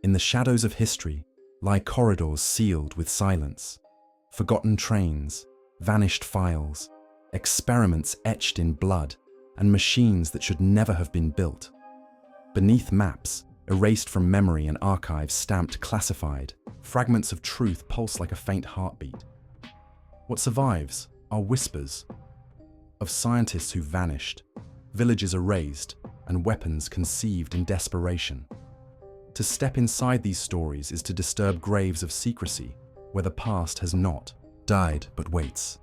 In the shadows of history lie corridors sealed with silence, forgotten trains, vanished files, experiments etched in blood, and machines that should never have been built. Beneath maps, erased from memory and archives stamped classified, fragments of truth pulse like a faint heartbeat. What survives are whispers of scientists who vanished, villages erased, and weapons conceived in desperation. To step inside these stories is to disturb graves of secrecy where the past has not died but waits.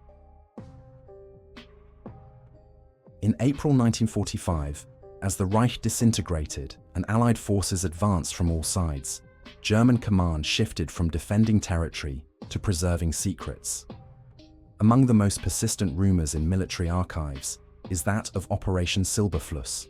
In April 1945, as the Reich disintegrated and Allied forces advanced from all sides, German command shifted from defending territory to preserving secrets. Among the most persistent rumors in military archives is that of Operation Silberfluss,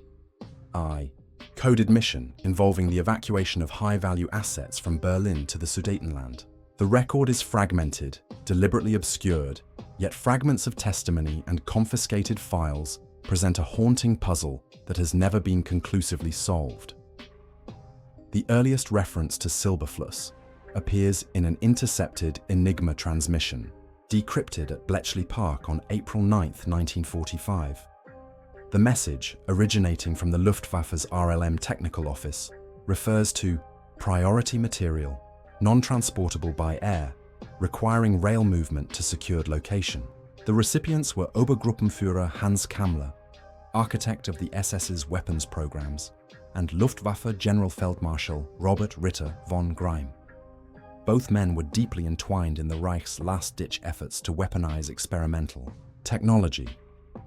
a coded mission involving the evacuation of high-value assets from Berlin to the Sudetenland. The record is fragmented, deliberately obscured, yet fragments of testimony and confiscated files present a haunting puzzle that has never been conclusively solved. The earliest reference to Silberfluss appears in an intercepted Enigma transmission, decrypted at Bletchley Park on April 9, 1945. The message, originating from the Luftwaffe's RLM technical office, refers to priority material, non-transportable by air, requiring rail movement to secured location. The recipients were Obergruppenführer Hans Kammler, architect of the SS's weapons programs, and Luftwaffe Generalfeldmarschall Robert Ritter von Greim. Both men were deeply entwined in the Reich's last-ditch efforts to weaponize experimental technology.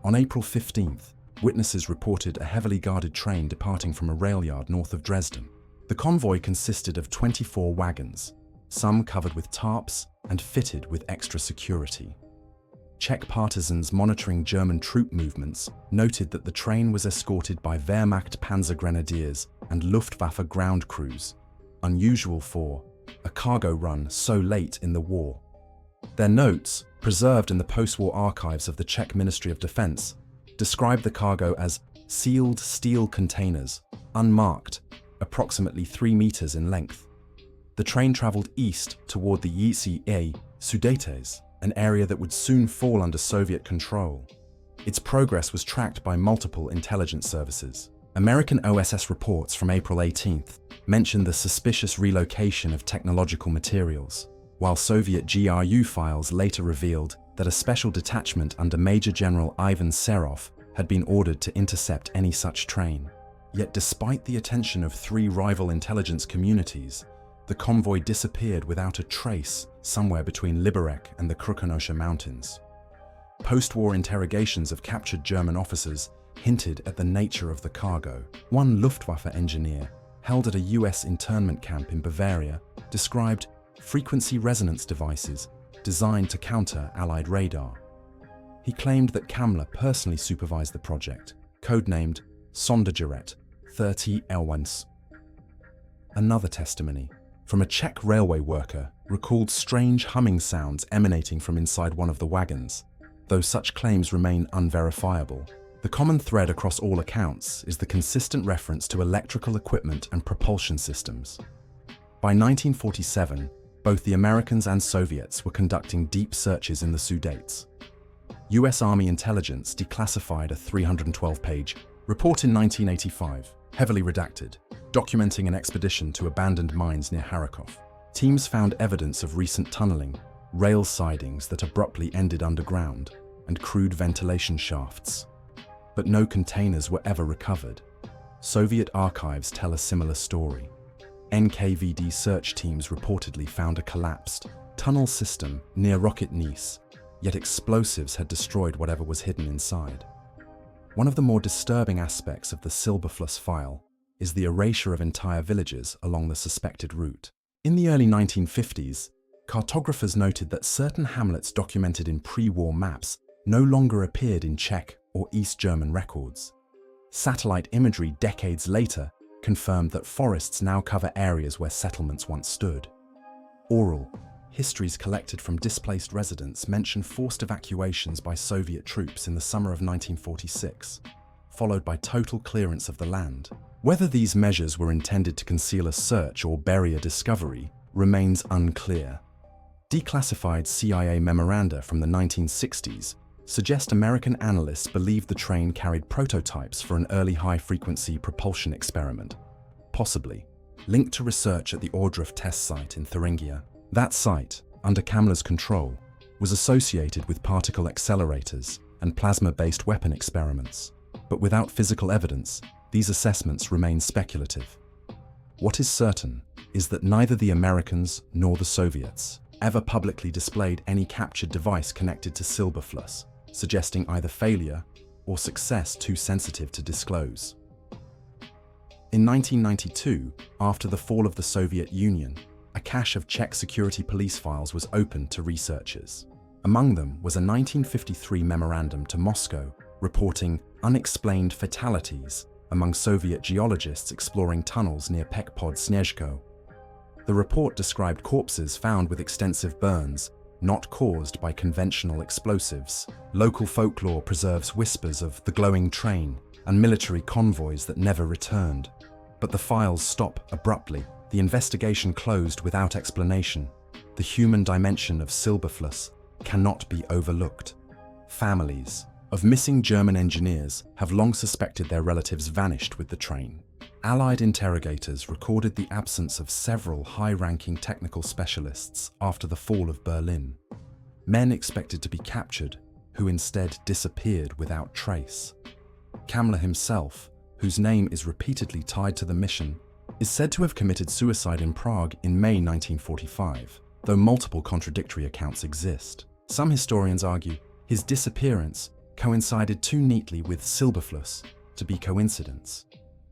On April 15th, witnesses reported a heavily guarded train departing from a rail yard north of Dresden. The convoy consisted of 24 wagons, some covered with tarps and fitted with extra security. Czech partisans monitoring German troop movements noted that the train was escorted by Wehrmacht panzer grenadiers and Luftwaffe ground crews, unusual for a cargo run so late in the war. Their notes, preserved in the post-war archives of the Czech Ministry of Defense, describe the cargo as sealed steel containers, unmarked, approximately 3 meters in length. The train traveled east toward the WWII Sudetes, an area that would soon fall under Soviet control. Its progress was tracked by multiple intelligence services. American OSS reports from April 18th mention the suspicious relocation of technological materials, while Soviet GRU files later revealed that a special detachment under Major General Ivan Serov had been ordered to intercept any such train. Yet despite the attention of 3 rival intelligence communities, the convoy disappeared without a trace somewhere between Liberec and the Krkonosha Mountains. Post-war interrogations of captured German officers hinted at the nature of the cargo. One Luftwaffe engineer, held at a US internment camp in Bavaria, described frequency resonance devices designed to counter Allied radar. He claimed that Kammler personally supervised the project, codenamed Sondergerät 30 Elwens. Another testimony from a Czech railway worker recalled strange humming sounds emanating from inside one of the wagons, though such claims remain unverifiable. The common thread across all accounts is the consistent reference to electrical equipment and propulsion systems. By 1947, both the Americans and Soviets were conducting deep searches in the Sudetes. US Army intelligence declassified a 312-page report in 1985, heavily redacted, documenting an expedition to abandoned mines near Harrachov. Teams found evidence of recent tunneling, rail sidings that abruptly ended underground, and crude ventilation shafts. But no containers were ever recovered. Soviet archives tell a similar story. NKVD search teams reportedly found a collapsed tunnel system near Rocketnice, yet explosives had destroyed whatever was hidden inside. One of the more disturbing aspects of the Silberfluss file is the erasure of entire villages along the suspected route. In the early 1950s, cartographers noted that certain hamlets documented in pre-war maps no longer appeared in Czech or East German records. Satellite imagery decades later confirmed that forests now cover areas where settlements once stood. Oral histories collected from displaced residents mention forced evacuations by Soviet troops in the summer of 1946. followed by total clearance of the land. Whether these measures were intended to conceal a search or bury a discovery remains unclear. Declassified CIA memoranda from the 1960s suggest American analysts believed the train carried prototypes for an early high-frequency propulsion experiment, possibly linked to research at the Ohrdruf test site in Thuringia. That site, under Kammler's control, was associated with particle accelerators and plasma-based weapon experiments, but without physical evidence, these assessments remain speculative. What is certain is that neither the Americans nor the Soviets ever publicly displayed any captured device connected to Silberfluss, suggesting either failure or success too sensitive to disclose. In 1992, after the fall of the Soviet Union, a cache of Czech security police files was opened to researchers. Among them was a 1953 memorandum to Moscow reporting unexplained fatalities among Soviet geologists exploring tunnels near Pekpod Snezhko. The report described corpses found with extensive burns, not caused by conventional explosives. Local folklore preserves whispers of the glowing train and military convoys that never returned. But the files stop abruptly. The investigation closed without explanation. The human dimension of Silberfluss cannot be overlooked. Families of missing German engineers have long suspected their relatives vanished with the train. Allied interrogators recorded the absence of several high-ranking technical specialists after the fall of Berlin. Men expected to be captured, who instead disappeared without trace. Kammler himself, whose name is repeatedly tied to the mission, is said to have committed suicide in Prague in May 1945, though multiple contradictory accounts exist. Some historians argue his disappearance coincided too neatly with Silberfluss to be coincidence.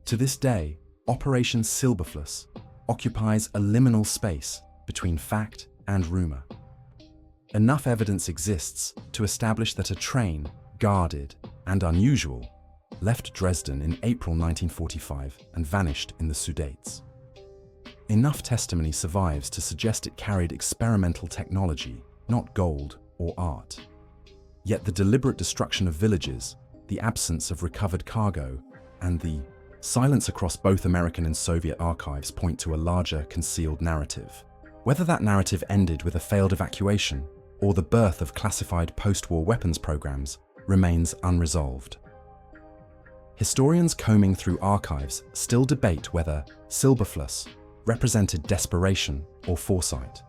To this day, Operation Silberfluss occupies a liminal space between fact and rumor. Enough evidence exists to establish that a train, guarded and unusual, left Dresden in April 1945 and vanished in the Sudetes. Enough testimony survives to suggest it carried experimental technology, not gold or art. Yet the deliberate destruction of villages, the absence of recovered cargo, and the silence across both American and Soviet archives point to a larger, concealed narrative. Whether that narrative ended with a failed evacuation or the birth of classified post-war weapons programs remains unresolved. Historians combing through archives still debate whether Silberfluss represented desperation or foresight.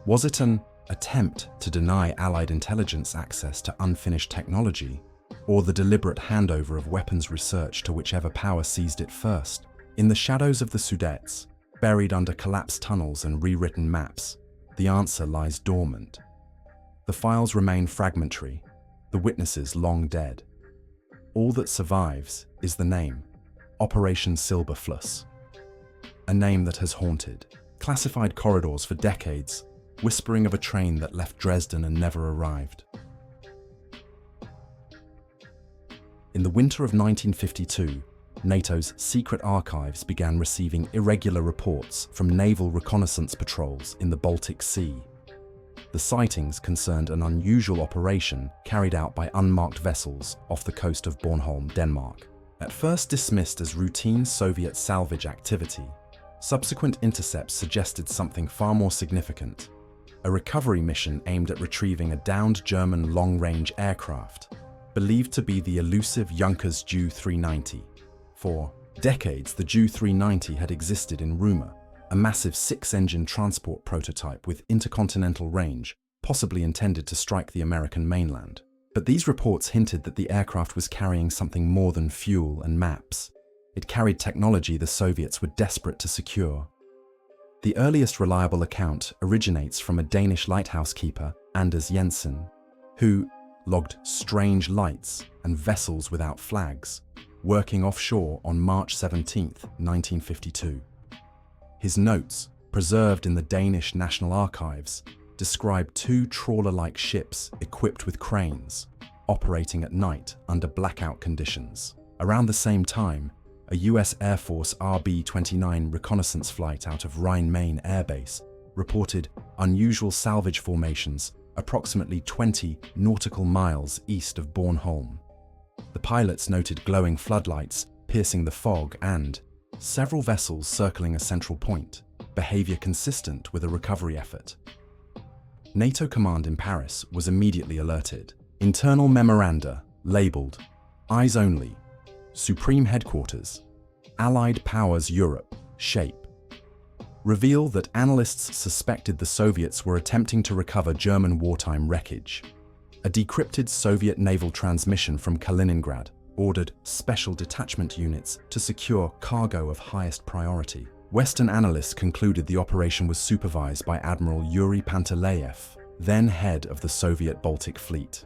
Was it an attempt to deny Allied intelligence access to unfinished technology, or the deliberate handover of weapons research to whichever power seized it first? In the shadows of the Sudetes, buried under collapsed tunnels and rewritten maps, the answer lies dormant. The files remain fragmentary, the witnesses long dead. All that survives is the name, Operation Silberfluss, a name that has haunted classified corridors for decades, whispering of a train that left Dresden and never arrived. In the winter of 1952, NATO's secret archives began receiving irregular reports from naval reconnaissance patrols in the Baltic Sea. The sightings concerned an unusual operation carried out by unmarked vessels off the coast of Bornholm, Denmark. At first dismissed as routine Soviet salvage activity, subsequent intercepts suggested something far more significant: a recovery mission aimed at retrieving a downed German long-range aircraft, believed to be the elusive Junkers Ju 390. For decades, the Ju 390 had existed in rumor, a massive six-engine transport prototype with intercontinental range, possibly intended to strike the American mainland. But these reports hinted that the aircraft was carrying something more than fuel and maps. It carried technology the Soviets were desperate to secure. The earliest reliable account originates from a Danish lighthouse keeper, Anders Jensen, who logged strange lights and vessels without flags, working offshore on March 17, 1952. His notes, preserved in the Danish National Archives, describe two trawler-like ships equipped with cranes, operating at night under blackout conditions. Around the same time, a US Air Force RB-29 reconnaissance flight out of Rhine-Main Air Base reported unusual salvage formations approximately 20 nautical miles east of Bornholm. The pilots noted glowing floodlights piercing the fog and several vessels circling a central point, behavior consistent with a recovery effort. NATO command in Paris was immediately alerted. Internal memoranda labeled Eyes Only, Supreme Headquarters, Allied Powers Europe, shape, reveal that analysts suspected the Soviets were attempting to recover German wartime wreckage. A decrypted Soviet naval transmission from Kaliningrad ordered special detachment units to secure cargo of highest priority. Western analysts concluded the operation was supervised by Admiral Yuri Panteleiev, then head of the Soviet Baltic Fleet.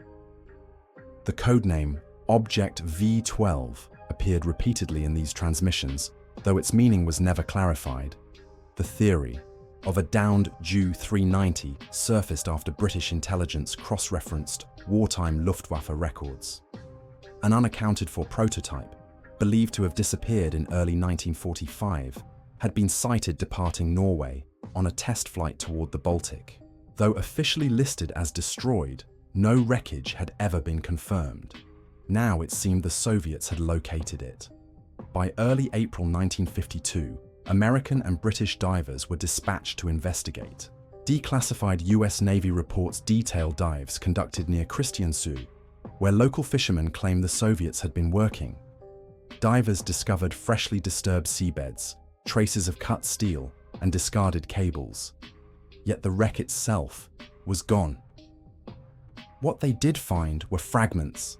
The codename Object V-12 appeared repeatedly in these transmissions, though its meaning was never clarified. The theory of a downed Ju-390 surfaced after British intelligence cross-referenced wartime Luftwaffe records. An unaccounted-for prototype, believed to have disappeared in early 1945, had been sighted departing Norway on a test flight toward the Baltic. Though officially listed as destroyed, no wreckage had ever been confirmed. Now it seemed the Soviets had located it. By early April 1952, American and British divers were dispatched to investigate. Declassified US Navy reports detail dives conducted near Kristiansund, where local fishermen claimed the Soviets had been working. Divers discovered freshly disturbed seabeds, traces of cut steel, and discarded cables. Yet the wreck itself was gone. What they did find were fragments,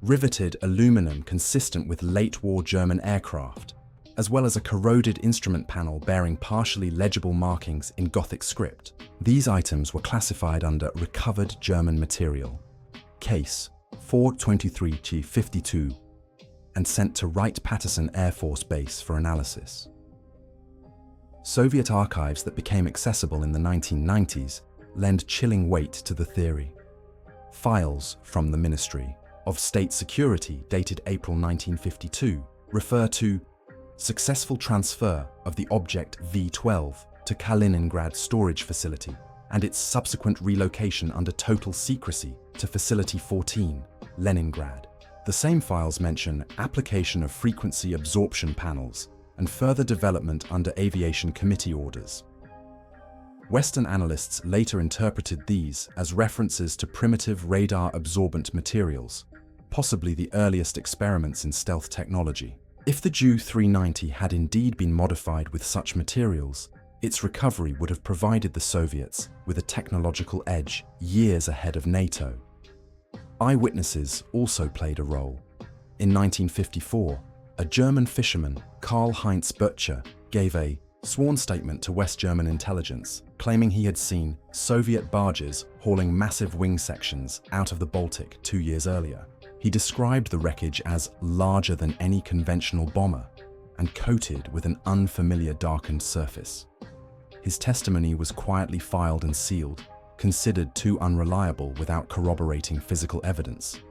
riveted aluminum consistent with late-war German aircraft, as well as a corroded instrument panel bearing partially legible markings in Gothic script. These items were classified under recovered German material, case 423G52, and sent to Wright-Patterson Air Force Base for analysis. Soviet archives that became accessible in the 1990s lend chilling weight to the theory. Files from the Ministry of State Security dated April 1952 refer to successful transfer of the Object V-12 to Kaliningrad storage facility and its subsequent relocation under total secrecy to Facility 14, Leningrad. The same files mention application of frequency absorption panels and further development under aviation committee orders. Western analysts later interpreted these as references to primitive radar-absorbent materials, possibly the earliest experiments in stealth technology. If the Ju-390 had indeed been modified with such materials, its recovery would have provided the Soviets with a technological edge years ahead of NATO. Eyewitnesses also played a role. In 1954, a German fisherman, Karl-Heinz Böttcher, gave a sworn statement to West German intelligence, claiming he had seen Soviet barges hauling massive wing sections out of the Baltic 2 years earlier. He described the wreckage as larger than any conventional bomber and coated with an unfamiliar darkened surface. His testimony was quietly filed and sealed, considered too unreliable without corroborating physical evidence.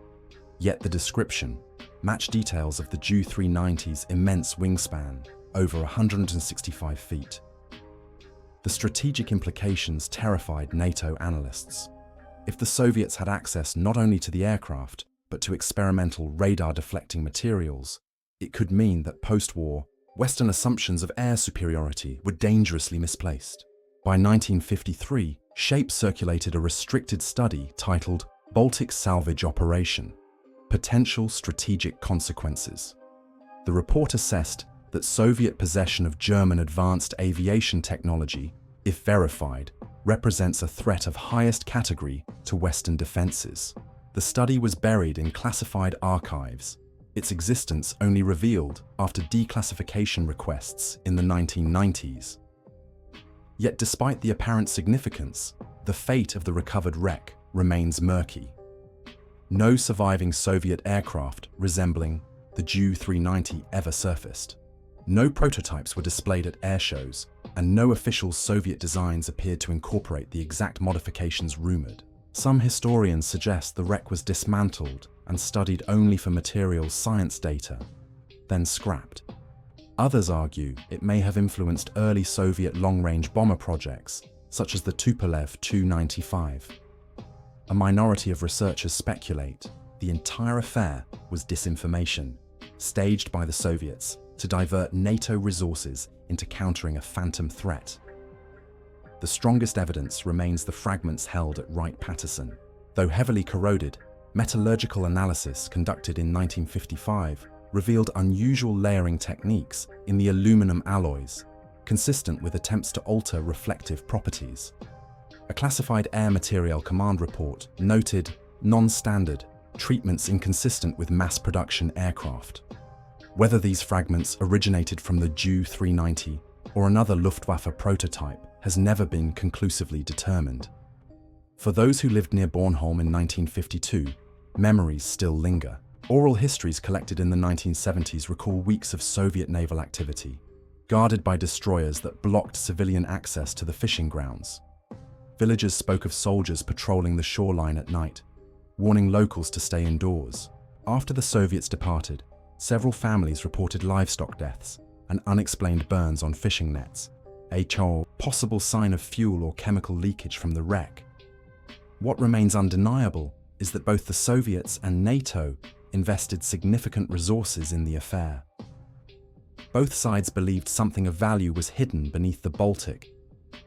Yet the description matched details of the Ju-390's immense wingspan, over 165 feet. The strategic implications terrified NATO analysts. If the Soviets had access not only to the aircraft, but to experimental radar-deflecting materials, it could mean that post-war, Western assumptions of air superiority were dangerously misplaced. By 1953, Shape circulated a restricted study titled Baltic Salvage Operation: Potential Strategic Consequences. The report assessed that Soviet possession of German advanced aviation technology, if verified, represents a threat of highest category to Western defenses. The study was buried in classified archives, its existence only revealed after declassification requests in the 1990s. Yet despite the apparent significance, the fate of the recovered wreck remains murky. No surviving Soviet aircraft resembling the Ju-390 ever surfaced. No prototypes were displayed at air shows, and no official Soviet designs appeared to incorporate the exact modifications rumored. Some historians suggest the wreck was dismantled and studied only for materials science data, then scrapped. Others argue it may have influenced early Soviet long-range bomber projects, such as the Tupolev Tu-95. A minority of researchers speculate The entire affair was disinformation, staged by the Soviets to divert NATO resources into countering a phantom threat. The strongest evidence remains the fragments held at Wright-Patterson. Though heavily corroded, metallurgical analysis conducted in 1955 revealed unusual layering techniques in the aluminum alloys, consistent with attempts to alter reflective properties. A classified Air Material Command report noted non-standard treatments inconsistent with mass-production aircraft. Whether these fragments originated from the Ju-390 or another Luftwaffe prototype has never been conclusively determined. For those who lived near Bornholm in 1952, memories still linger. Oral histories collected in the 1970s recall weeks of Soviet naval activity, guarded by destroyers that blocked civilian access to the fishing grounds. Villagers spoke of soldiers patrolling the shoreline at night, warning locals to stay indoors. After the Soviets departed, several families reported livestock deaths and unexplained burns on fishing nets, a possible sign of fuel or chemical leakage from the wreck. What remains undeniable is that both the Soviets and NATO invested significant resources in the affair. Both sides believed something of value was hidden beneath the Baltic,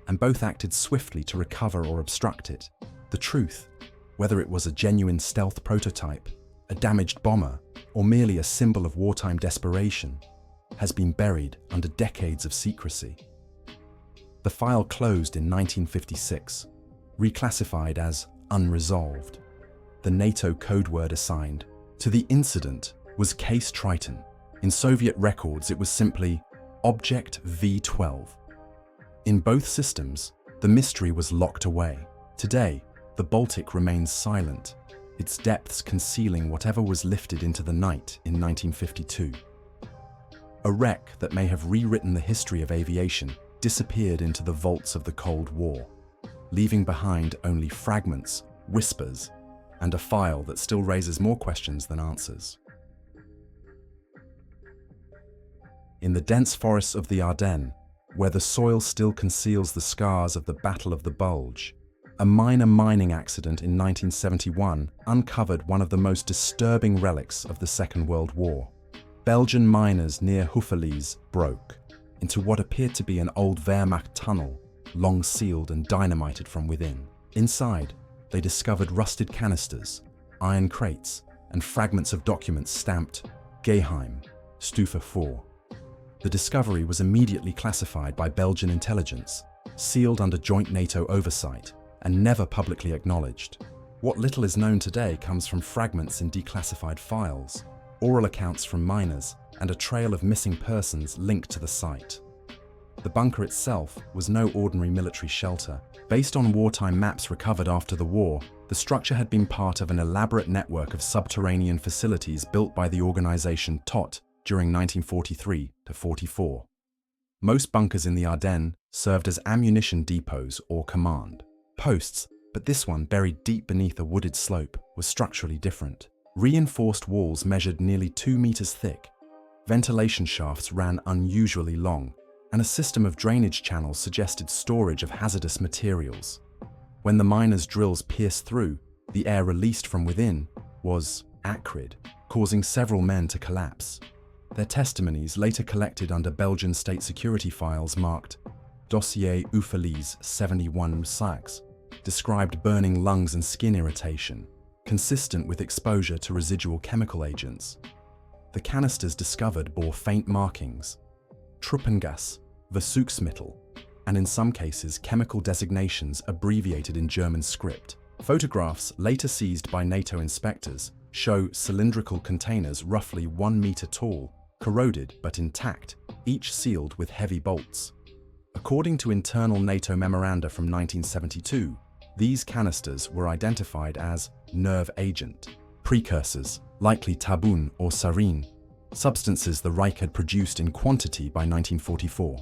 and both acted swiftly to recover or obstruct it. The truth, whether it was a genuine stealth prototype, a damaged bomber, or merely a symbol of wartime desperation, has been buried under decades of secrecy. The file closed in 1956, reclassified as unresolved. The NATO code word assigned to the incident was Case Triton. In Soviet records, it was simply Object V12. In both systems, the mystery was locked away. Today, the Baltic remains silent, its depths concealing whatever was lifted into the night in 1952. A wreck that may have rewritten the history of aviation disappeared into the vaults of the Cold War, leaving behind only fragments, whispers, and a file that still raises more questions than answers. In the dense forests of the Ardennes, where the soil still conceals the scars of the Battle of the Bulge, a minor mining accident in 1971 uncovered one of the most disturbing relics of the Second World War. Belgian miners near Hohenlychen broke into what appeared to be an old Wehrmacht tunnel, long sealed and dynamited from within. Inside, they discovered rusted canisters, iron crates, and fragments of documents stamped Geheim, Stufe 4. The discovery was immediately classified by Belgian intelligence, sealed under joint NATO oversight, and never publicly acknowledged. What little is known today comes from fragments in declassified files, oral accounts from miners, and a trail of missing persons linked to the site. The bunker itself was no ordinary military shelter. Based on wartime maps recovered after the war, the structure had been part of an elaborate network of subterranean facilities built by the organization TOT during 1943 to 44. Most bunkers in the Ardennes served as ammunition depots or command posts, but this one, buried deep beneath a wooded slope, was structurally different. Reinforced walls measured nearly 2 meters thick, ventilation shafts ran unusually long, and a system of drainage channels suggested storage of hazardous materials. When the miners' drills pierced through, the air released from within was acrid, causing several men to collapse. Their testimonies, later collected under Belgian state security files marked Dossier Hohenlychen 71 Sax, described burning lungs and skin irritation, consistent with exposure to residual chemical agents. The canisters discovered bore faint markings, Truppengas, Versuchsmittel, and in some cases chemical designations abbreviated in German script. Photographs later seized by NATO inspectors show cylindrical containers roughly 1 meter tall, corroded but intact, each sealed with heavy bolts. According to internal NATO memoranda from 1972, these canisters were identified as nerve agent precursors, likely tabun or sarin, substances the Reich had produced in quantity by 1944.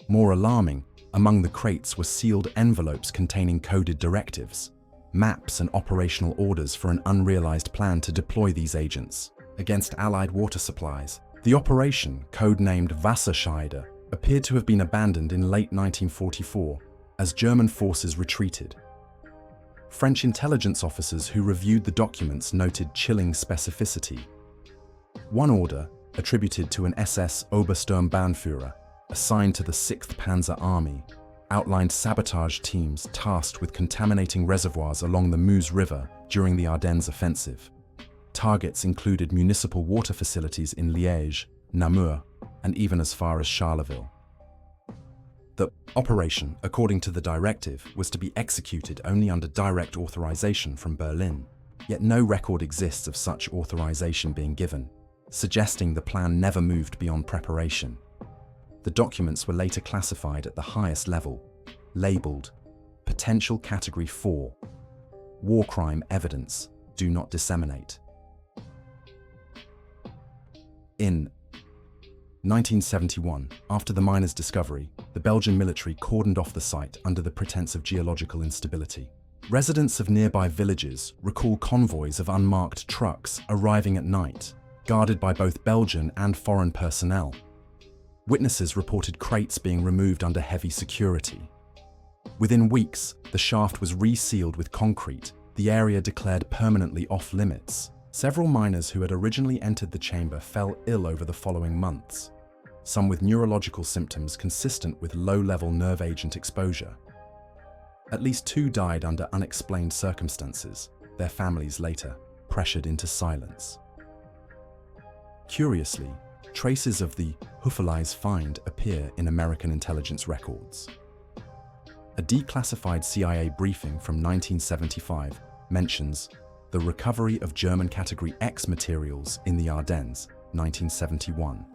More alarming, among the crates were sealed envelopes containing coded directives, maps and operational orders for an unrealized plan to deploy these agents against Allied water supplies. The operation, codenamed Wasserscheide, appeared to have been abandoned in late 1944 as German forces retreated. French intelligence officers who reviewed the documents noted chilling specificity. One order, attributed to an SS Obersturmbannführer, assigned to the 6th Panzer Army, outlined sabotage teams tasked with contaminating reservoirs along the Meuse River during the Ardennes offensive. Targets included municipal water facilities in Liège, Namur, and even as far as Charleville. The operation, according to the directive, was to be executed only under direct authorization from Berlin, yet no record exists of such authorization being given, suggesting the plan never moved beyond preparation. The documents were later classified at the highest level, labeled Potential Category 4, War Crime Evidence, Do Not Disseminate. In 1971, after the miners' discovery, the Belgian military cordoned off the site under the pretense of geological instability. Residents of nearby villages recall convoys of unmarked trucks arriving at night, guarded by both Belgian and foreign personnel. Witnesses reported crates being removed under heavy security. Within weeks, the shaft was resealed with concrete, the area declared permanently off-limits. Several miners who had originally entered the chamber fell ill over the following months, some with neurological symptoms consistent with low-level nerve agent exposure. At least 2 died under unexplained circumstances, their families later pressured into silence. Curiously, traces of the Hohenlychen find appear in American intelligence records. A declassified CIA briefing from 1975 mentions the recovery of German Category X materials in the Ardennes, 1971,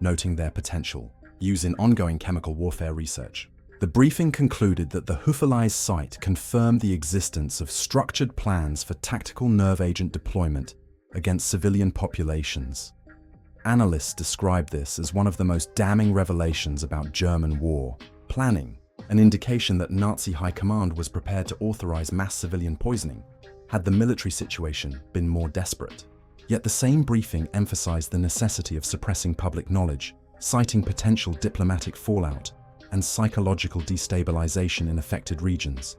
noting their potential use in ongoing chemical warfare research. The briefing concluded that the Hohenlychen site confirmed the existence of structured plans for tactical nerve agent deployment against civilian populations. Analysts describe this as one of the most damning revelations about German war planning, an indication that Nazi high command was prepared to authorize mass civilian poisoning had the military situation been more desperate. Yet the same briefing emphasized the necessity of suppressing public knowledge, citing potential diplomatic fallout and psychological destabilization in affected regions.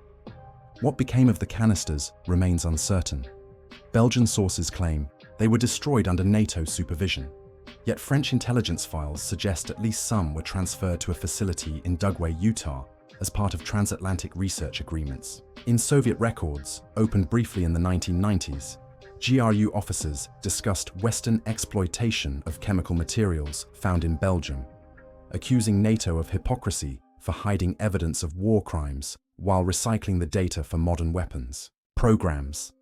What became of the canisters remains uncertain. Belgian sources claim they were destroyed under NATO supervision, yet French intelligence files suggest at least some were transferred to a facility in Dugway, Utah, as part of transatlantic research agreements. In Soviet records, opened briefly in the 1990s, GRU officers discussed Western exploitation of chemical materials found in Belgium, accusing NATO of hypocrisy for hiding evidence of war crimes while recycling the data for modern weapons programs.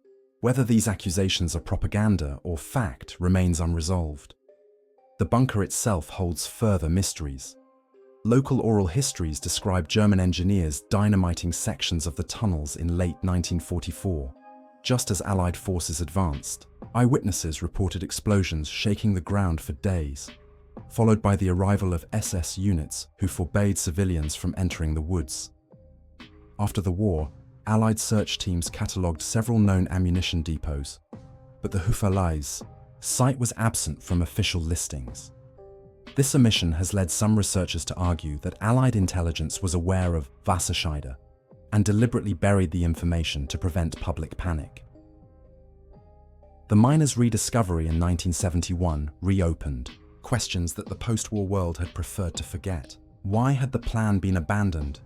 Whether these accusations are propaganda or fact remains unresolved. The bunker itself holds further mysteries. Local oral histories describe German engineers dynamiting sections of the tunnels in late 1944. Just as Allied forces advanced, eyewitnesses reported explosions shaking the ground for days, followed by the arrival of SS units who forbade civilians from entering the woods. After the war, Allied search teams catalogued several known ammunition depots, but the Hohenlychen site was absent from official listings. This omission has led some researchers to argue that Allied intelligence was aware of Wasserscheide and deliberately buried the information to prevent public panic. The miners' rediscovery in 1971 reopened questions that the post-war world had preferred to forget. Why had the plan been abandoned?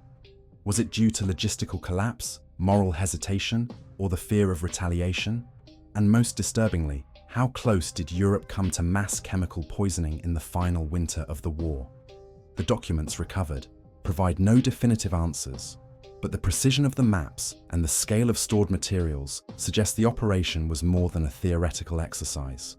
Was it due to logistical collapse, moral hesitation, or the fear of retaliation? And most disturbingly, how close did Europe come to mass chemical poisoning in the final winter of the war? The documents recovered provide no definitive answers, but the precision of the maps and the scale of stored materials suggest the operation was more than a theoretical exercise.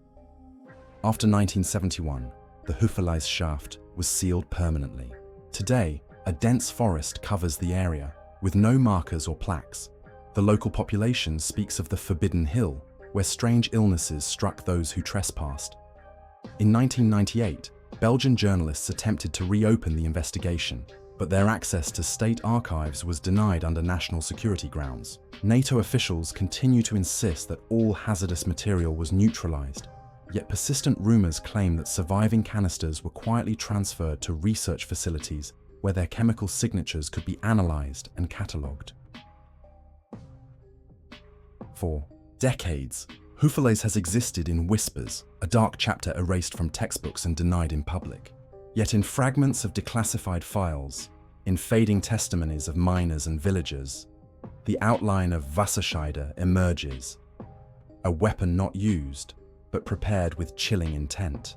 After 1971, the Hohenlychen shaft was sealed permanently. Today, a dense forest covers the area, with no markers or plaques. The local population speaks of the Forbidden Hill, where strange illnesses struck those who trespassed. In 1998, Belgian journalists attempted to reopen the investigation, but their access to state archives was denied under national security grounds. NATO officials continue to insist that all hazardous material was neutralized, yet persistent rumors claim that surviving canisters were quietly transferred to research facilities where their chemical signatures could be analyzed and catalogued. For decades, Hohenlychen has existed in whispers, a dark chapter erased from textbooks and denied in public. Yet in fragments of declassified files, in fading testimonies of miners and villagers, the outline of Wasserscheide emerges, a weapon not used, but prepared with chilling intent.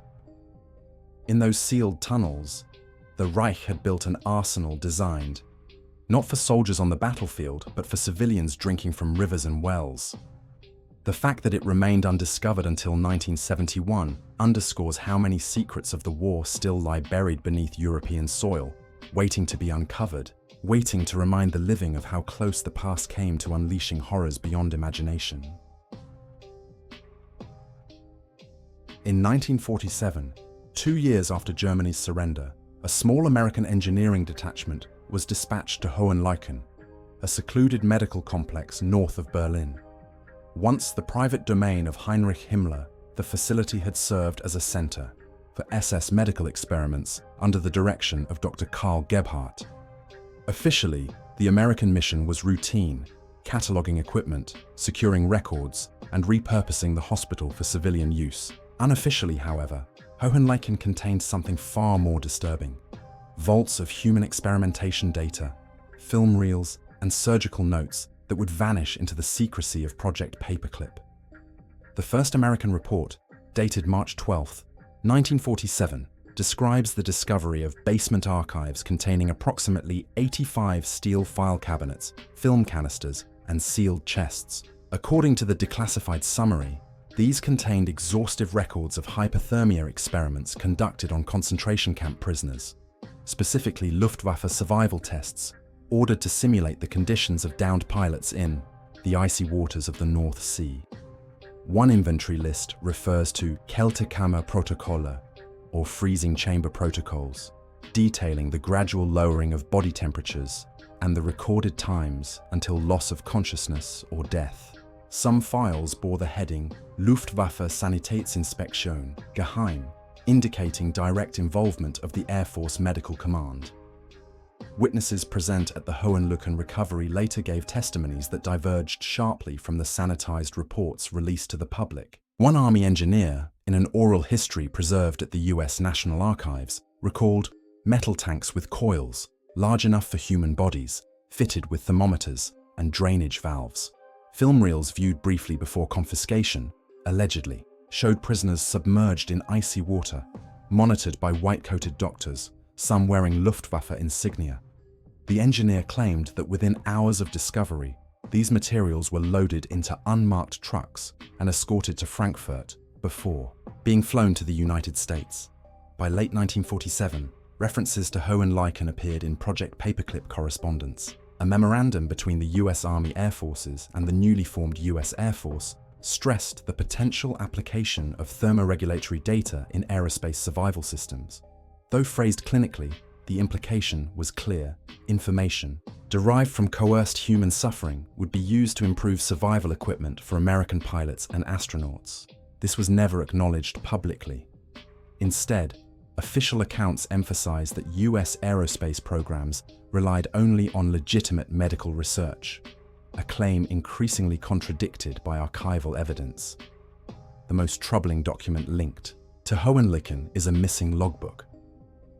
In those sealed tunnels, the Reich had built an arsenal designed, not for soldiers on the battlefield, but for civilians drinking from rivers and wells. The fact that it remained undiscovered until 1971 underscores how many secrets of the war still lie buried beneath European soil, waiting to be uncovered, waiting to remind the living of how close the past came to unleashing horrors beyond imagination. In 1947, 2 years after Germany's surrender, a small American engineering detachment was dispatched to Hohenlychen, a secluded medical complex north of Berlin. Once the private domain of Heinrich Himmler, the facility had served as a center for SS medical experiments under the direction of Dr. Karl Gebhardt. Officially, the American mission was routine, cataloging equipment, securing records, and repurposing the hospital for civilian use. Unofficially, however, Hohenlychen contained something far more disturbing. Vaults of human experimentation data, film reels, and surgical notes that would vanish into the secrecy of Project Paperclip. The first American report, dated March 12, 1947, describes the discovery of basement archives containing approximately 85 steel file cabinets, film canisters, and sealed chests. According to the declassified summary, these contained exhaustive records of hypothermia experiments conducted on concentration camp prisoners, specifically Luftwaffe survival tests, ordered to simulate the conditions of downed pilots in the icy waters of the North Sea. One inventory list refers to Kältekammerprotokolle, or freezing chamber protocols, detailing the gradual lowering of body temperatures and the recorded times until loss of consciousness or death. Some files bore the heading Luftwaffe Sanitätsinspektion, Geheim, indicating direct involvement of the Air Force Medical Command. Witnesses present at the Hohenlychen recovery later gave testimonies that diverged sharply from the sanitized reports released to the public. One Army engineer, in an oral history preserved at the US National Archives, recalled metal tanks with coils, large enough for human bodies, fitted with thermometers and drainage valves. Film reels viewed briefly before confiscation, allegedly, showed prisoners submerged in icy water, monitored by white-coated doctors, some wearing Luftwaffe insignia. The engineer claimed that within hours of discovery, these materials were loaded into unmarked trucks and escorted to Frankfurt before being flown to the United States. By late 1947, references to Hohenlychen appeared in Project Paperclip correspondence. A memorandum between the US Army Air Forces and the newly formed US Air Force stressed the potential application of thermoregulatory data in aerospace survival systems. Though phrased clinically, the implication was clear. Information derived from coerced human suffering would be used to improve survival equipment for American pilots and astronauts. This was never acknowledged publicly. Instead, official accounts emphasized that US aerospace programs relied only on legitimate medical research, a claim increasingly contradicted by archival evidence. The most troubling document linked to Hohenlychen is a missing logbook,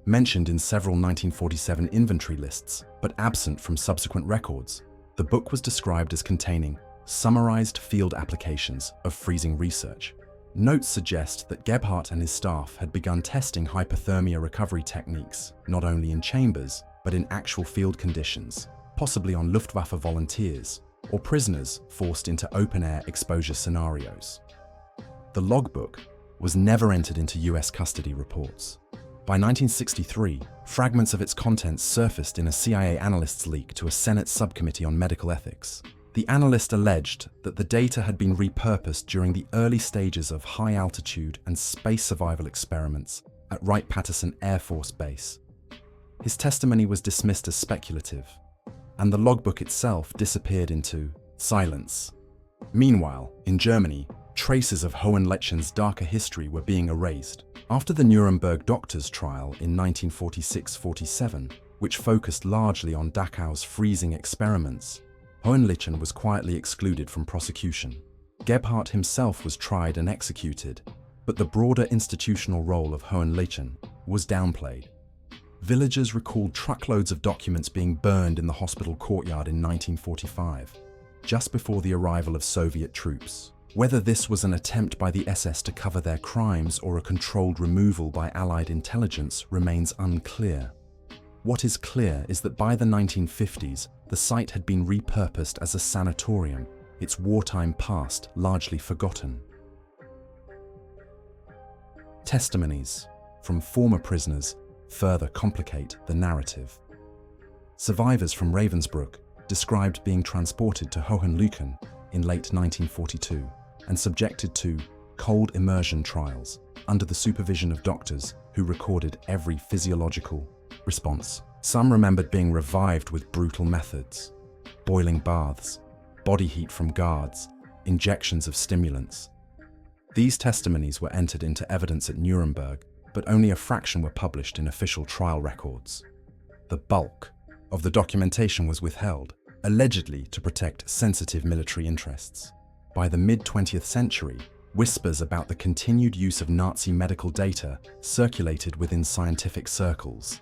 mentioned in several 1947 inventory lists, but absent from subsequent records. The book was described as containing summarized field applications of freezing research. Notes suggest that Gebhardt and his staff had begun testing hypothermia recovery techniques, not only in chambers, but in actual field conditions, possibly on Luftwaffe volunteers or prisoners forced into open-air exposure scenarios. The logbook was never entered into US custody reports. By 1963, fragments of its contents surfaced in a CIA analyst's leak to a Senate subcommittee on medical ethics. The analyst alleged that the data had been repurposed during the early stages of high-altitude and space survival experiments at Wright-Patterson Air Force Base. His testimony was dismissed as speculative, and the logbook itself disappeared into silence. Meanwhile, in Germany, traces of Hohenlychen's darker history were being erased. After the Nuremberg doctors' trial in 1946-47, which focused largely on Dachau's freezing experiments, Hohenlychen was quietly excluded from prosecution. Gebhardt himself was tried and executed, but the broader institutional role of Hohenlychen was downplayed. Villagers recalled truckloads of documents being burned in the hospital courtyard in 1945, just before the arrival of Soviet troops. Whether this was an attempt by the SS to cover their crimes or a controlled removal by Allied intelligence remains unclear. What is clear is that by the 1950s, the site had been repurposed as a sanatorium, its wartime past largely forgotten. Testimonies from former prisoners further complicate the narrative. Survivors from Ravensbrück described being transported to Hohenlychen in late 1942 and subjected to cold immersion trials under the supervision of doctors who recorded every physiological response. Some remembered being revived with brutal methods: boiling baths, body heat from guards, injections of stimulants. These testimonies were entered into evidence at Nuremberg, but only a fraction were published in official trial records. The bulk of the documentation was withheld, allegedly to protect sensitive military interests. By the mid-20th century, whispers about the continued use of Nazi medical data circulated within scientific circles.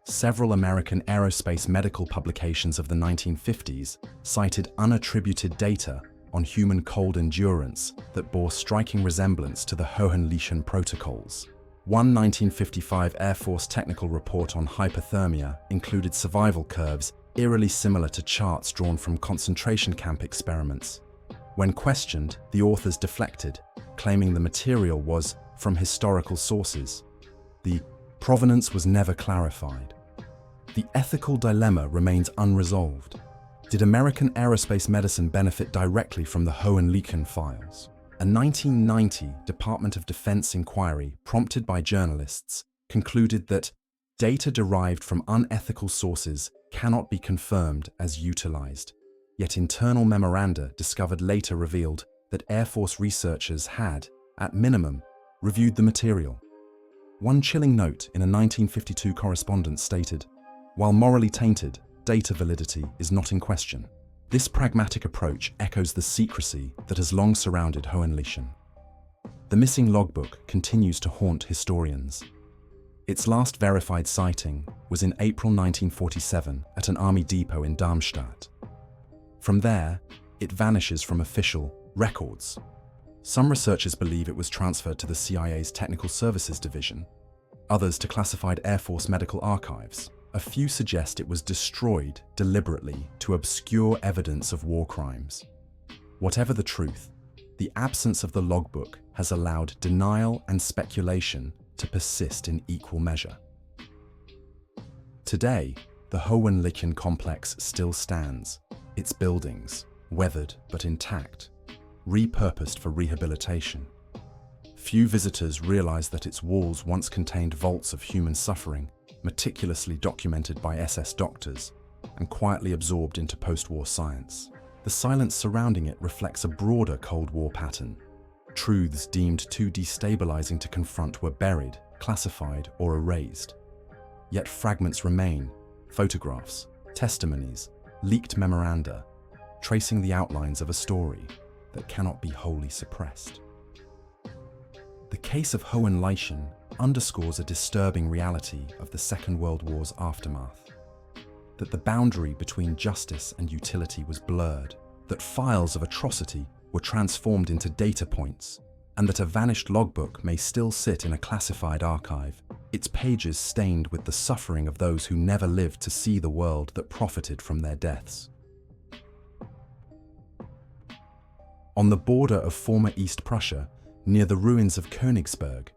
Several American aerospace medical publications of the 1950s cited unattributed data on human cold endurance that bore striking resemblance to the Hohenlychen protocols. One 1955 Air Force technical report on hypothermia included survival curves eerily similar to charts drawn from concentration camp experiments. When questioned, the authors deflected, claiming the material was from historical sources. The provenance was never clarified. The ethical dilemma remains unresolved. Did American aerospace medicine benefit directly from the Hohenlychen files? A 1990 Department of Defense inquiry prompted by journalists concluded that data derived from unethical sources cannot be confirmed as utilized. Yet internal memoranda discovered later revealed that Air Force researchers had, at minimum, reviewed the material. One chilling note in a 1952 correspondence stated, "While morally tainted, data validity is not in question." This pragmatic approach echoes the secrecy that has long surrounded Hohenlychen. The missing logbook continues to haunt historians. Its last verified sighting was in April 1947 at an army depot in Darmstadt. From there, it vanishes from official records. Some researchers believe it was transferred to the CIA's Technical Services Division, others to classified Air Force medical archives. A few suggest it was destroyed deliberately to obscure evidence of war crimes. Whatever the truth, the absence of the logbook has allowed denial and speculation to persist in equal measure. Today, the Hohenlychen complex still stands, its buildings, weathered but intact, repurposed for rehabilitation. Few visitors realize that its walls once contained vaults of human suffering, meticulously documented by SS doctors and quietly absorbed into post-war science. The silence surrounding it reflects a broader Cold War pattern. Truths deemed too destabilizing to confront were buried, classified, or erased. Yet fragments remain: photographs, testimonies, leaked memoranda, tracing the outlines of a story that cannot be wholly suppressed. The case of Hohenlychen underscores a disturbing reality of the Second World War's aftermath. That the boundary between justice and utility was blurred, that files of atrocity were transformed into data points, and that a vanished logbook may still sit in a classified archive, its pages stained with the suffering of those who never lived to see the world that profited from their deaths. On the border of former East Prussia, near the ruins of Königsberg,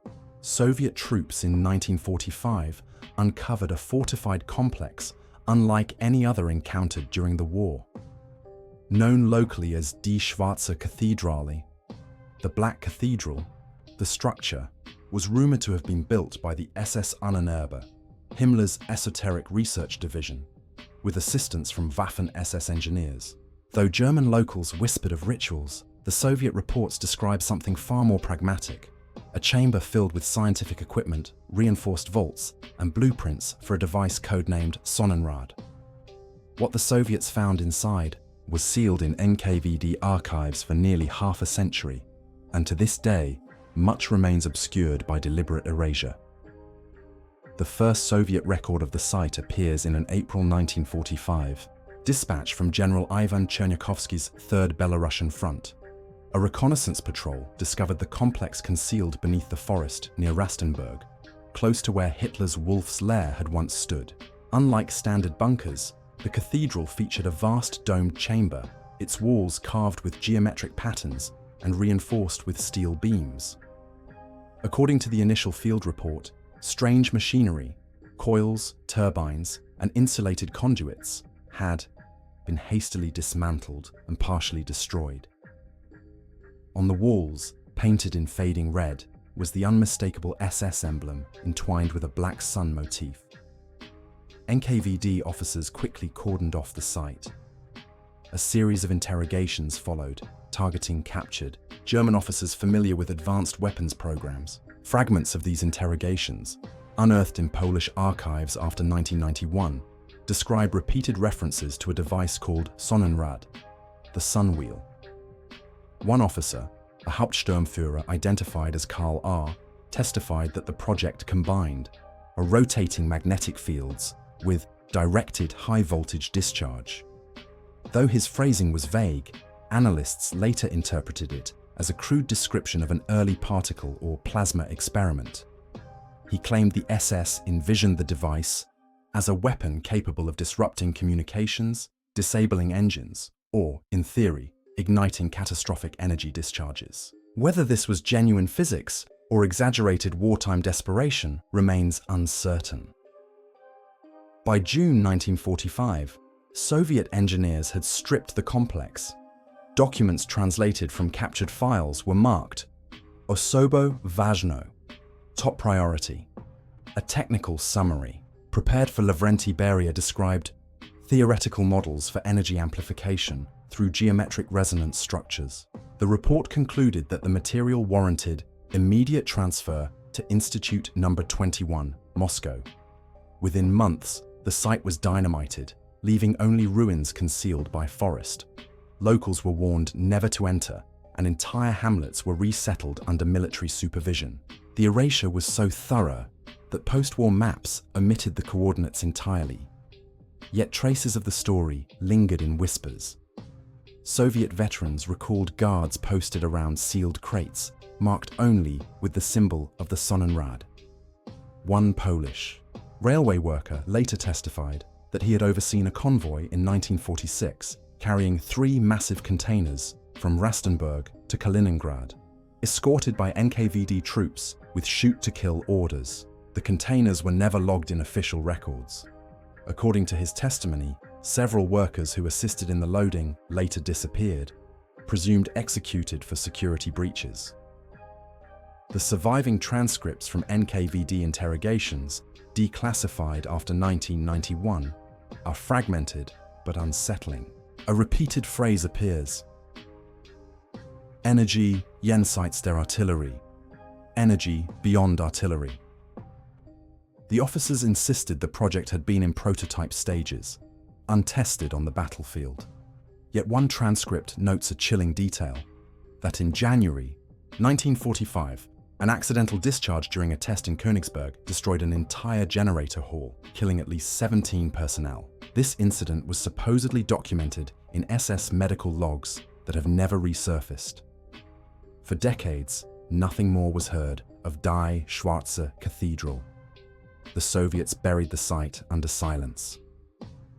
Soviet troops in 1945 uncovered a fortified complex unlike any other encountered during the war. Known locally as Die Schwarze Kathedrale, the Black Cathedral, the structure was rumored to have been built by the SS Ahnenerbe, Himmler's esoteric research division, with assistance from Waffen-SS engineers. Though German locals whispered of rituals, the Soviet reports describe something far more pragmatic: a chamber filled with scientific equipment, reinforced vaults, and blueprints for a device codenamed Sonnenrad. What the Soviets found inside was sealed in NKVD archives for nearly half a century, and to this day, much remains obscured by deliberate erasure. The first Soviet record of the site appears in an April 1945 dispatch from General Ivan Chernyakhovsky's Third Belarusian Front. A reconnaissance patrol discovered the complex concealed beneath the forest near Rastenburg, close to where Hitler's Wolf's Lair had once stood. Unlike standard bunkers, the cathedral featured a vast domed chamber, its walls carved with geometric patterns and reinforced with steel beams. According to the initial field report, strange machinery, coils, turbines, and insulated conduits had been hastily dismantled and partially destroyed. On the walls, painted in fading red, was the unmistakable SS emblem entwined with a black sun motif. NKVD officers quickly cordoned off the site. A series of interrogations followed, targeting captured German officers familiar with advanced weapons programs. Fragments of these interrogations, unearthed in Polish archives after 1991, describe repeated references to a device called Sonnenrad, the sun wheel. One officer, a Hauptsturmführer identified as Karl R., testified that the project combined rotating magnetic fields with directed high-voltage discharge. Though his phrasing was vague, analysts later interpreted it as a crude description of an early particle or plasma experiment. He claimed the SS envisioned the device as a weapon capable of disrupting communications, disabling engines, or, in theory, igniting catastrophic energy discharges. Whether this was genuine physics or exaggerated wartime desperation remains uncertain. By June 1945, Soviet engineers had stripped the complex. Documents translated from captured files were marked Osobo Ważno, top priority. A technical summary, prepared for Lavrenti Beria, described theoretical models for energy amplification through geometric resonance structures. The report concluded that the material warranted immediate transfer to Institute No. 21, Moscow. Within months, the site was dynamited, leaving only ruins concealed by forest. Locals were warned never to enter, and entire hamlets were resettled under military supervision. The erasure was so thorough that post-war maps omitted the coordinates entirely. Yet traces of the story lingered in whispers. Soviet veterans recalled guards posted around sealed crates, marked only with the symbol of the Sonnenrad. One Polish railway worker later testified that he had overseen a convoy in 1946 carrying 3 massive containers from Rastenburg to Kaliningrad, escorted by NKVD troops with shoot-to-kill orders. The containers were never logged in official records. According to his testimony, several workers who assisted in the loading later disappeared, presumed executed for security breaches. The surviving transcripts from NKVD interrogations, declassified after 1991, are fragmented but unsettling. A repeated phrase appears: energy jenseits der Artillerie, energy beyond artillery. The officers insisted the project had been in prototype stages, untested on the battlefield. Yet one transcript notes a chilling detail, that in January 1945, an accidental discharge during a test in Königsberg destroyed an entire generator hall, killing at least 17 personnel. This incident was supposedly documented in SS medical logs that have never resurfaced. For decades, nothing more was heard of Die Schwarze Cathedral. The Soviets buried the site under silence.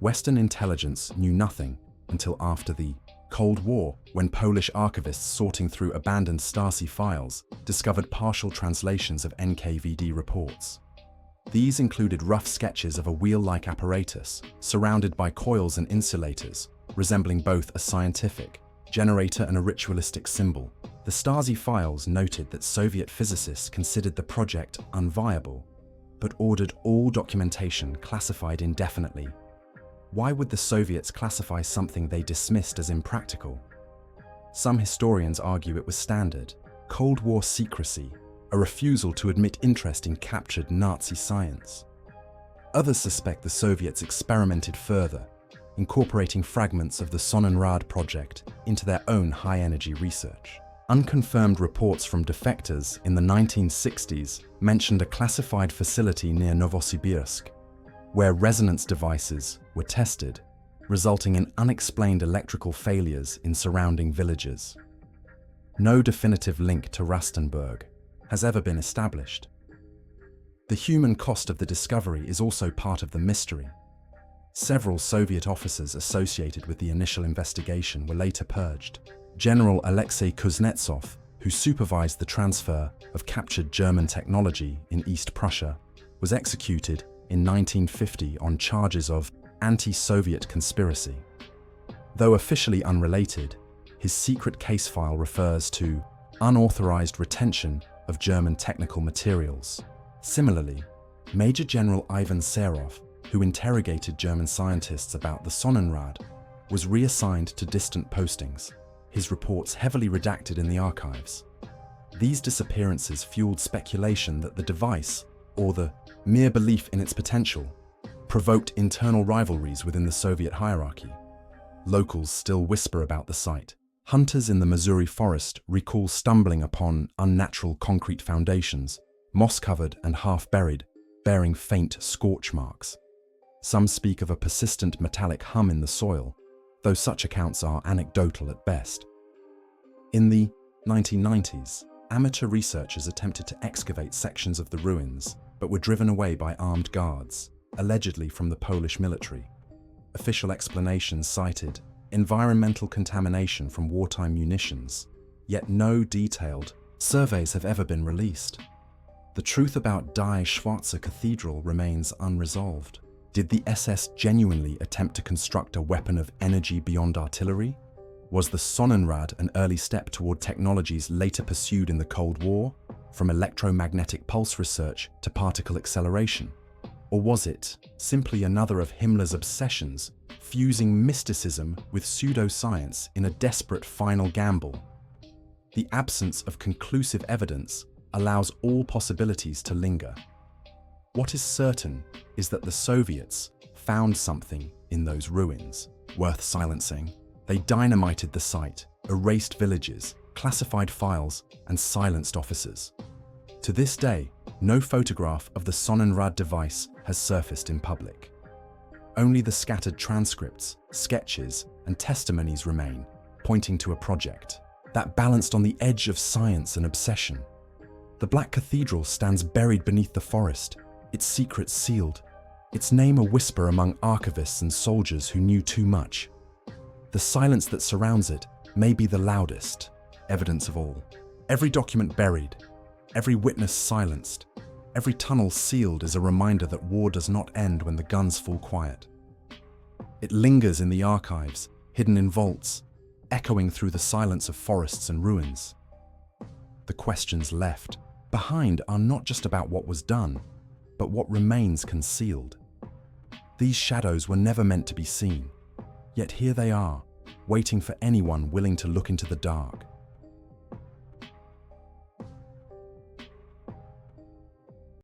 Western intelligence knew nothing until after the Cold War, when Polish archivists sorting through abandoned Stasi files discovered partial translations of NKVD reports. These included rough sketches of a wheel-like apparatus surrounded by coils and insulators, resembling both a scientific generator and a ritualistic symbol. The Stasi files noted that Soviet physicists considered the project unviable, but ordered all documentation classified indefinitely. Why would the Soviets classify something they dismissed as impractical? Some historians argue it was standard Cold War secrecy, a refusal to admit interest in captured Nazi science. Others suspect the Soviets experimented further, incorporating fragments of the Sonnenrad project into their own high-energy research. Unconfirmed reports from defectors in the 1960s mentioned a classified facility near Novosibirsk, where resonance devices were tested, resulting in unexplained electrical failures in surrounding villages. No definitive link to Rastenburg has ever been established. The human cost of the discovery is also part of the mystery. Several Soviet officers associated with the initial investigation were later purged. General Alexei Kuznetsov, who supervised the transfer of captured German technology in East Prussia, was executed in 1950 on charges of anti-Soviet conspiracy. Though officially unrelated, his secret case file refers to unauthorized retention of German technical materials. Similarly, Major General Ivan Serov, who interrogated German scientists about the Sonnenrad, was reassigned to distant postings, his reports heavily redacted in the archives. These disappearances fueled speculation that the device, or the mere belief in its potential, provoked internal rivalries within the Soviet hierarchy. Locals still whisper about the site. Hunters in the Missouri forest recall stumbling upon unnatural concrete foundations, moss-covered and half-buried, bearing faint scorch marks. Some speak of a persistent metallic hum in the soil, though such accounts are anecdotal at best. In the 1990s, amateur researchers attempted to excavate sections of the ruins, but were driven away by armed guards, allegedly from the Polish military. Official explanations cited environmental contamination from wartime munitions, yet no detailed surveys have ever been released. The truth about Die Schwarze Cathedral remains unresolved. Did the SS genuinely attempt to construct a weapon of energy beyond artillery? Was the Sonnenrad an early step toward technologies later pursued in the Cold War, from electromagnetic pulse research to particle acceleration? Or was it simply another of Himmler's obsessions, fusing mysticism with pseudoscience in a desperate final gamble? The absence of conclusive evidence allows all possibilities to linger. What is certain is that the Soviets found something in those ruins worth silencing. They dynamited the site, erased villages, classified files, and silenced officers. To this day, no photograph of the Sonnenrad device has surfaced in public. Only the scattered transcripts, sketches, and testimonies remain, pointing to a project that balanced on the edge of science and obsession. The Black Cathedral stands buried beneath the forest, its secrets sealed, its name a whisper among archivists and soldiers who knew too much. The silence that surrounds it may be the loudest evidence of all. Every document buried, every witness silenced, every tunnel sealed is a reminder that war does not end when the guns fall quiet. It lingers in the archives, hidden in vaults, echoing through the silence of forests and ruins. The questions left behind are not just about what was done, but what remains concealed. These shadows were never meant to be seen, yet here they are, waiting for anyone willing to look into the dark.